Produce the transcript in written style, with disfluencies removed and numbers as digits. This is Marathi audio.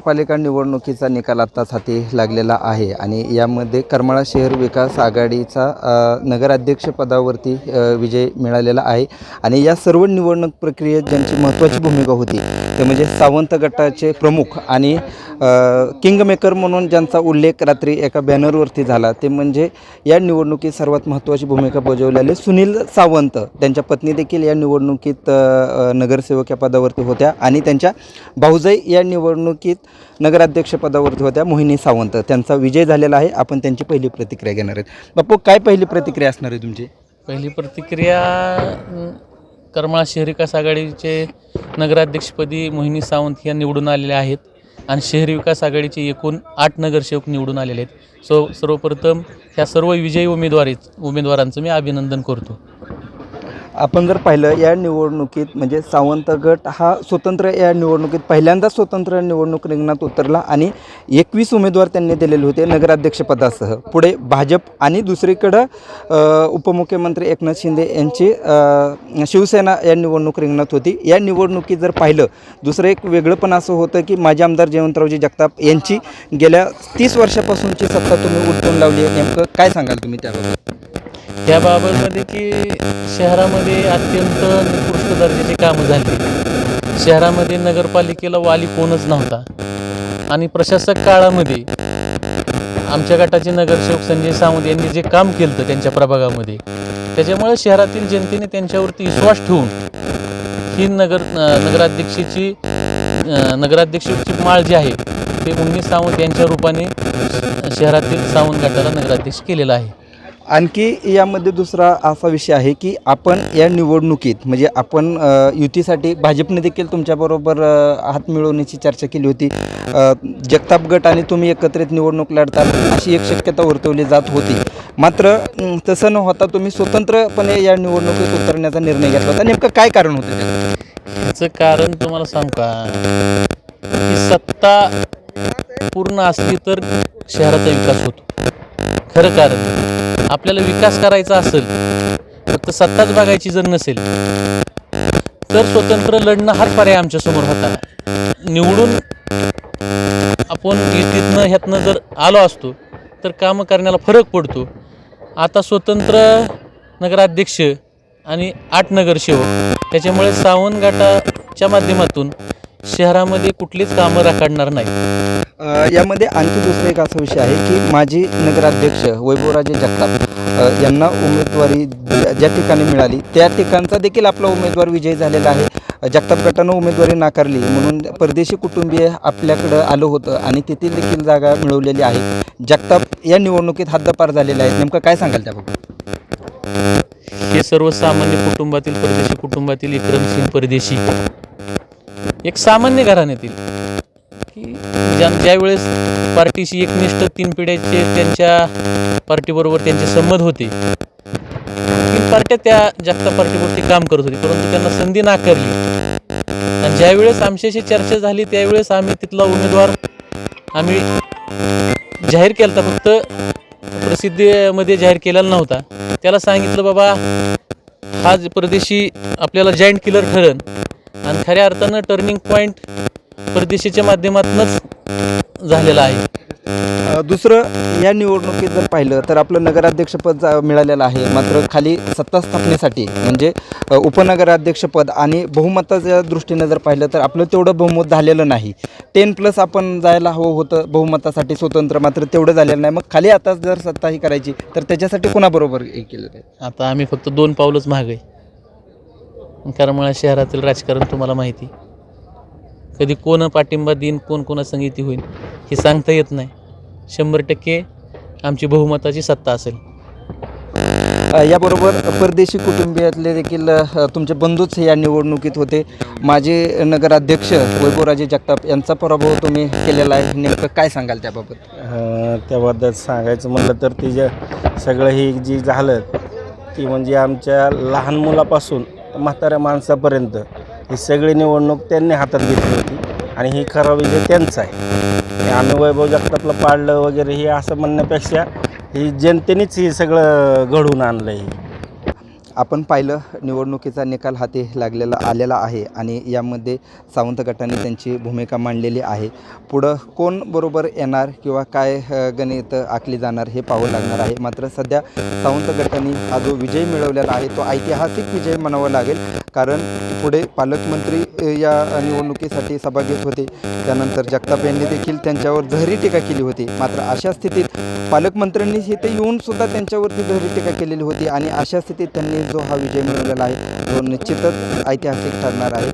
नगरपालिका निवडणुकीचा निकाल आत्ताच हाती लागलेला आहे आणि यामध्ये करमाळा शहर विकास आघाडीचा नगराध्यक्षपदावरती विजय मिळालेला आहे। आणि या सर्व निवडणूक प्रक्रियेत ज्यांची महत्त्वाची भूमिका होती ते म्हणजे सावंत गटाचे प्रमुख आणि किंगमेकर म्हणून ज्यांचा उल्लेख रात्री एका बॅनरवरती झाला ते म्हणजे या निवडणुकीत सर्वात महत्त्वाची भूमिका बजावलेले सुनील सावंत, त्यांच्या पत्नी देखील या निवडणुकीत नगरसेवक या पदावरती होत्या आणि त्यांच्या भाऊजाई या निवडणुकीत नगराध्यक्षपदावरती होत्या मोहिनी सावंत। त्यांचा विजय झालेला आहे। आपण त्यांची पहिली प्रतिक्रिया घेणार आहेत। बापू, काय पहिली प्रतिक्रिया असणार आहे तुमची? पहिली प्रतिक्रिया, करमाळा शहर विकास आघाडीचे नगराध्यक्षपदी मोहिनी सावंत या निवडून आलेल्या आहेत आणि शहरी विकास आघाडीचे एकूण 8 नगरसेवक निवडून आलेले आहेत। सर्वप्रथम ह्या सर्व विजयी उमेदवारांचं मी अभिनंदन करतो। आपण जर पाहिलं या निवडणुकीत म्हणजे सावंत गट हा स्वतंत्र या निवडणुकीत पहिल्यांदा स्वतंत्र निवडणूक रिंगणात उतरला आणि 21 उमेदवार त्यांनी दिलेले होते नगराध्यक्षपदासह। पुढे भाजप आणि दुसरीकडं उपमुख्यमंत्री एकनाथ शिंदे यांची शिवसेना या निवडणूक रिंगणात होती। या निवडणुकीत जर पाहिलं दुसरं एक वेगळं पण असं होतं की माजी आमदार जयवंतरावजी जगताप यांची गेल्या 30 वर्षापासूनची सत्ता तुम्ही उलटून लावली आहे। नेमकं काय सांगाल तुम्ही त्याबाबत? त्याबाबतमध्ये की शहरामध्ये अत्यंत निकृष्ट दर्जाची कामं झाली। शहरामध्ये नगरपालिकेला वाली कोणच नव्हता आणि प्रशासक काळामध्ये आमच्या गटाचे नगरसेवक संजय सावंत यांनी जे काम केलं त्यांच्या प्रभागामध्ये, त्याच्यामुळे शहरातील जनतेने त्यांच्यावरती विश्वास ठेवून ही नगराध्यक्षाची माळ जी आहे ते मोहिनी सावंत यांच्या रूपाने शहरातील सावंत गटाला नगराध्यक्ष केलेला आहे। आणखी यामध्ये दुसरा असा विषय आहे की आपण या निवडणुकीत म्हणजे आपण युतीसाठी भाजपने देखील तुमच्याबरोबर हात मिळवण्याची चर्चा केली होती। जगताप गट आणि तुम्ही एकत्रित निवडणूक लढताल अशी एक शक्यता वर्तवली जात होती। मात्र तसं न होता तुम्ही स्वतंत्रपणे या निवडणुकीत उतरण्याचा निर्णय घेतला होता। नेमकं काय कारण होतं? याचं कारण तुम्हाला सांगू का, की सत्ता पूर्ण असली तर शहराचा विकास होतो। खरं कारण आपल्याला विकास करायचा असेल, फक्त सत्ताच बघायची जर नसेल तर स्वतंत्र लढणं हाच पर्याय आमच्यासमोर होता। निवडून आपण युतीतनं ह्यातनं जर आलो असतो तर कामं करण्याला फरक पडतो। आता स्वतंत्र नगराध्यक्ष आणि 8 नगरसेवक, त्याच्यामुळे सावंत गटाच्या माध्यमातून शहरामध्ये कुठलीच कामं राखणार नाही। यामध्ये आणखी दुसरा एक असा विषय आहे की माजी नगराध्यक्ष वैभवराजे जगताप यांना उमेदवारी ज्या ठिकाणी मिळाली त्या ठिकाणचा देखील आपला उमेदवार विजयी झालेला आहे। जगताप गटानं उमेदवारी नाकारली म्हणून परदेशी कुटुंबीय आपल्याकडं आलं होतं आणि तेथील देखील जागा मिळवलेली आहे। जगताप या निवडणुकीत हद्दपार झालेले आहेत। नेमकं काय सांगाल त्याबाबत? हे सर्वसामान्य कुटुंबातील परदेशी कुटुंबातील विक्रमसिंग परदेशी एक सामान्य घराण्यातील की ज्यावेळेस पार्टीशी एकनिष्ठ 3 पिढ्याचे त्यांच्या पार्टीबरोबर त्यांचे संबंध होते, 3 पार्ट्या त्या जगताप पार्टीवरती काम करत होती, परंतु त्यांना संधी नाकारली। आणि ज्यावेळेस आमच्याशी चर्चा झाली त्यावेळेस आम्ही तिथला उमेदवार आम्ही जाहीर केला होता, फक्त प्रसिद्धीमध्ये जाहीर केलेला नव्हता। त्याला सांगितलं बाबा हा परदेशी आपल्याला जॉईंट किलर ठरेल आणि खऱ्या अर्थानं टर्निंग पॉईंट परदेशीच्या माध्यमातूनच झालेला आहे। दुसरं या निवडणुकीत जर पाहिलं तर आपलं नगराध्यक्षपद मिळालेलं आहे, मात्र खाली सत्ता स्थापनेसाठी म्हणजे उपनगराध्यक्षपद आणि बहुमताच्या दृष्टीनं जर पाहिलं तर आपलं तेवढं बहुमत झालेलं नाही। 10+ आपण जायला हवं होतं बहुमतासाठी स्वतंत्र, मात्र तेवढं झालेलं नाही। मग खाली आता जर सत्ता ही करायची तर त्याच्यासाठी कोणाबरोबर हे केलं आहे? आता आम्ही फक्त 2 पावलंच मागे आहे। करमाळा शहरातील राजकारण तुम्हाला माहिती, कधी कोण पाठिंबा देईन, कोण कोणासंगती होईल हे सांगता येत नाही। 100% आमची बहुमताची सत्ता असेल। याबरोबर परदेशी कुटुंबियातले देखील तुमचे बंधूच या निवडणुकीत होते। माजी नगराध्यक्ष वैभवराजे जगताप यांचा पराभव तुम्ही केलेला आहे। नेमकं काय सांगाल त्याबाबत? त्याबद्दल सांगायचं म्हटलं तर ती सगळं हे जी झालं ती म्हणजे आमच्या लहान मुलापासून म्हाताऱ्या माणसापर्यंत ही सगळी निवडणूक त्यांनी हातात घेतली होती आणि ही खरा विजय त्यांचा आहे। आम्ही वैभव जगतापला पाडलं वगैरे हे असं म्हणण्यापेक्षा ही जनतेनेच हे सगळं घडवून आणलं आहे। आपण पाहिलं निवडणुकीचा निकाल हाती आलेला आहे आणि यामध्ये सावंत गटाने त्यांची भूमिका मांडलेली आहे. पुढं कोण बरोबर येणार किंवा काय गणित आखली जाणार हे पाहावं लागणार आहे. मात्र सध्या सावंत गटाने हा जो विजय मिळवलेला आहे तो ऐतिहासिक विजय म्हणावा लागेल, कारण पुढे पालकमंत्री या निवडणुकीसाठी सभा घेत होते. त्यानंतर जगताप यांनी देखील त्यांच्यावर जहरी टीका केली होती. मात्र अशा स्थितीत पालकमंत्र्यांनी इथे येऊनसुद्धा त्यांच्यावरती जहरी टीका केलेली होती आणि अशा स्थितीत त्यांनी जो हा विजय मिळवलेला आहे तो निश्चितच ऐतिहासिक ठरणार आहे.